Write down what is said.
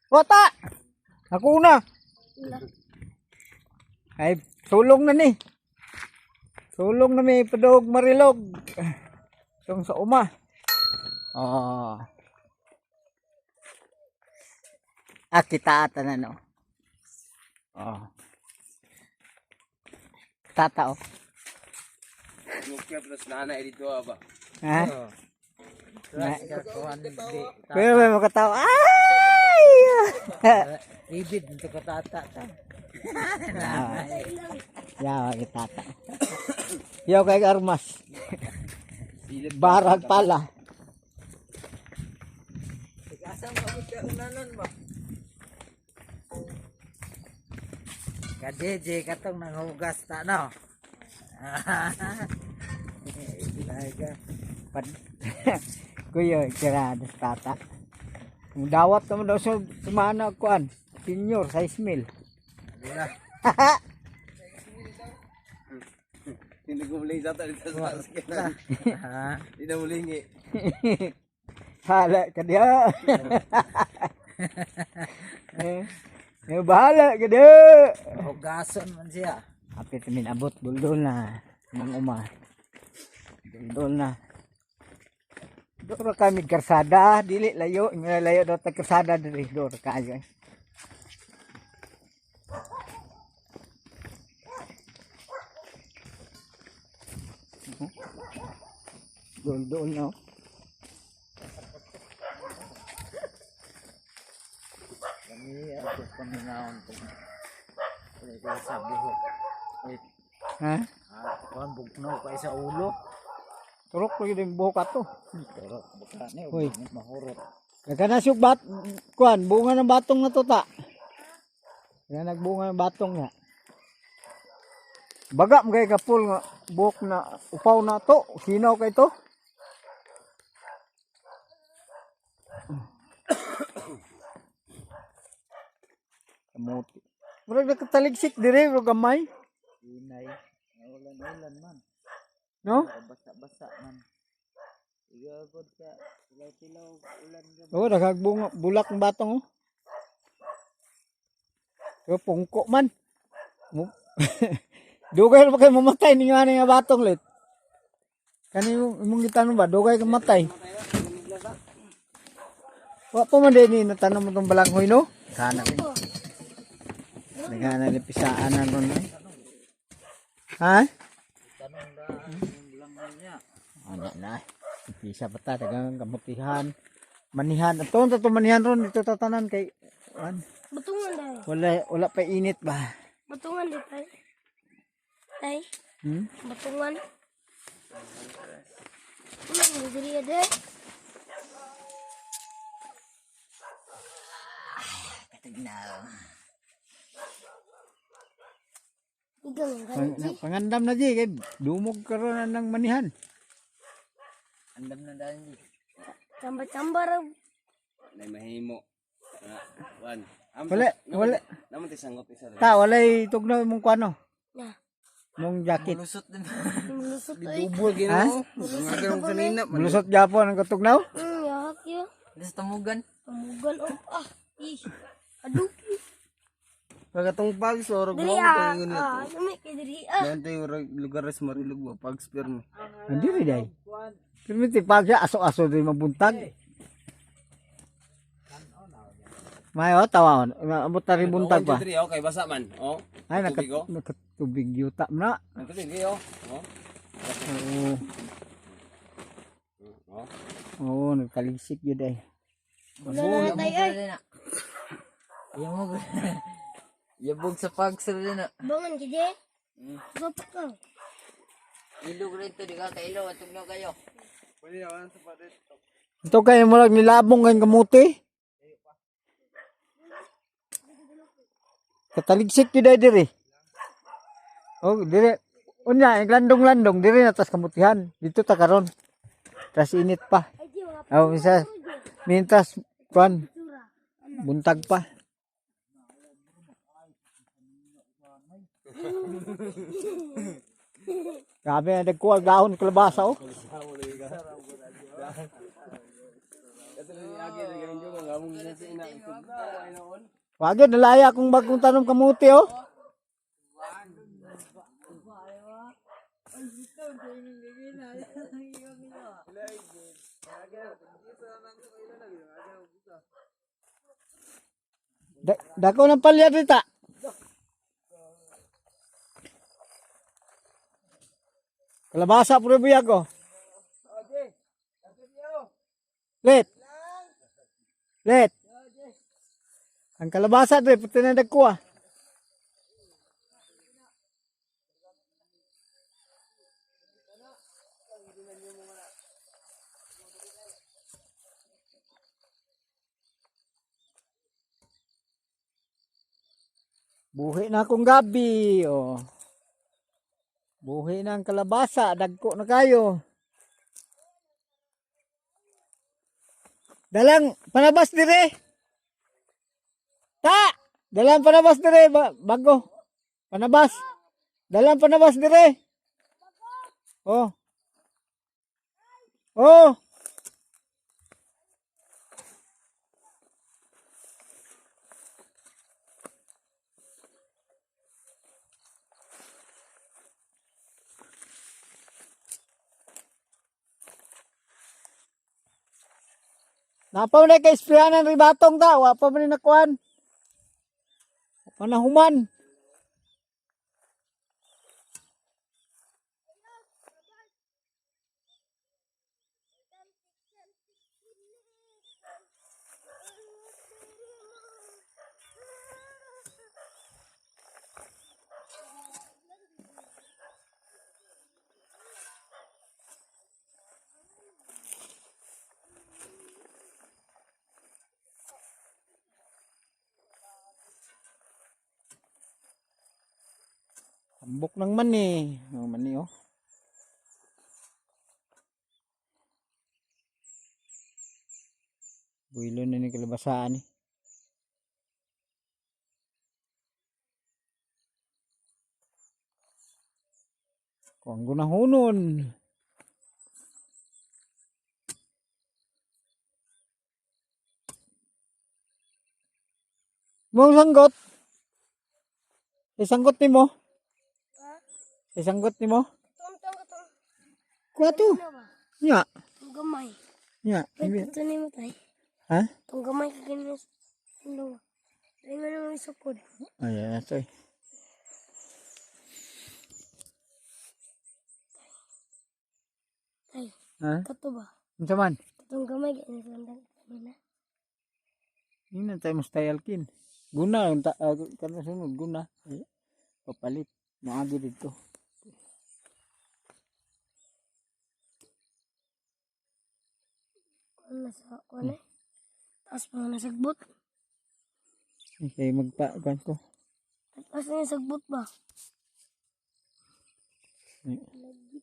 Wata! Ako na. Ay, sulong na ni. Sulong na may padog marilog. Itong sa uma. Oh. Kita ata na no. Oh. Tata oh. Nukya plus nana dito ba? Ha? Pero Pero may makatawa. Ay! ibid dito ka tata ta. Yawa kitata. Yaw kay armas. Barag pala. Asam mo ka unanon ba? Kajeje katong nanghugas ta no. Talaga. Kuya, kirada sa tata. Ang dawat naman daw sa sumana kuan. Senior, size meal. Hindi ko muling sa dito sa sasakyan. Hindi na mulingi. Hala ka diya. Bahala ka diya. Hugason man siya. Apit min abot duldol na. Mang uma. Duldol na. Doro kami karsada, dili layo, layo daw ta karsada diri doro kaayo. Duldol no. Kami ako paminaon ko. Kaya sabi ko. Wait, Ha? kuan bugnaw pa sa ulo. Turok ko yung buhok ato. Pero baka ni Uy. mahurot. Kaya na siyog kuan, bunga ng batong na to ta. Kaya nagbunga ng batong nga. Baga mo kay kapul nga buhok na upaw na to. Sinaw kay to. Kamuti. Murag nakataligsik dire ro gamay. Inay. Ulan-ulan man. No? Basa-basa man. Igabod ka. Tilaw-tilaw ulan ka. Oo, nakagbunga bulak ng batong oh. Yo pungko man. Dugay na ba kayo mamatay ninyo nga batong lit? Kani imong gitanong ba dugay ka matay? Wa pa man din ni natanong mo tong balanghoy no? Sana rin. Nagana ni pisaan na ron. Ha? Tanong da yung langan niya. Ano na. Isa pa ta dagang kamutihan. Manihan. Ato to manihan ron dito tatanan kay Batungan dai. wala pa init ba? Batungan di tay. Tay, batungan. Ulang diri ada. Katignaw. Igang gaji. Pangandam na di kay dumog karon ng manihan. Andam na dahil. Cambar-cambar. May mahimo. Wan. Wala. Naman tisanggot isa rin. Ta walay tugnaw imong kuano. Nah, Mong jacket. Lusot din. mulusot ay. Dubol Ha? gino. Nga ganun kanina. Mulusot gyapon ang katugnaw? Yahak yo. Sa tamugan. Amugal oh. Ih. Aduh. Pagkatong pag sorog Diri nami kay diri Yan tayo lugar sa marilog ba? Pag spear mo. Andiri day. Permiti pagya aso-aso din mabuntag. Mayo tawon. Abot ta rin buntag pa. Diri okay basa man. Oh. Ay Tubig, oh. nakatubig yuta na. Ito din oh. Oh. Oo. Oh. Oo, nagkaligsik yun day. Wala na tay ay. Yang mo. Yabog sa pagsal din na. Bangan kidi. Bapak ka. Ilog rin to, di ka kailaw at tugnaw kayo. Ito kayo mo lang nilabong kayong kamuti. Kataligsik yun day diri. Oh, diri. Unya, landong-landong diri na tas kamutihan. Dito ta karon. Tas init pa. Ay di mga Oh, isa. Mintas kuan buntag pa. Grabe, nagkuha gahon kalabasa oh. lagi dengan juga ngabung sa ina ikot na ay noon. Wag yun, nalaya akong bagong tanom kamuti oh. Dako ng palya dita. Kalabasa puro buyag ko. Let. Let. Ang kalabasa dre puti na dagko ah. Buhi na akong gabi oh. Buhi na ang kalabasa, dagko na kayo. Dalang panabas dire. Ta! Dalang panabas dire bago. Panabas. Dalang panabas dire. Oh. Oh. Napa man kay isprayanan ribatong ta, wa pa man nakuan. Panahuman. Ambok ng mani. Oh, mani oh. Builo na ni kalabasaan eh. Kung gunahunon. Mong sanggot. Isanggot ni mo. Isanggot ni mo. Katong. Kuha to. Ano ba? Nya. Itong gamay. Nya. Pwede ito ni mo tayo. Ha? Itong gamay ka ganyan sa dalawa. Tayo nga naman isukod. Ayan, ito eh. Tayo. Ha? Kato ba? Ano man? Itong gamay ganyan sa dalawa. Kanina. Hindi na tayo mustayalkin. Guna. Karena sunod, guna. Ay, papalit. Maagi dito. Kuan na sa kuan eh. Taas pa nga nasagbot. Kaya magpa-kuan ko. Taas na yung sagbot ba? Ay. Lagi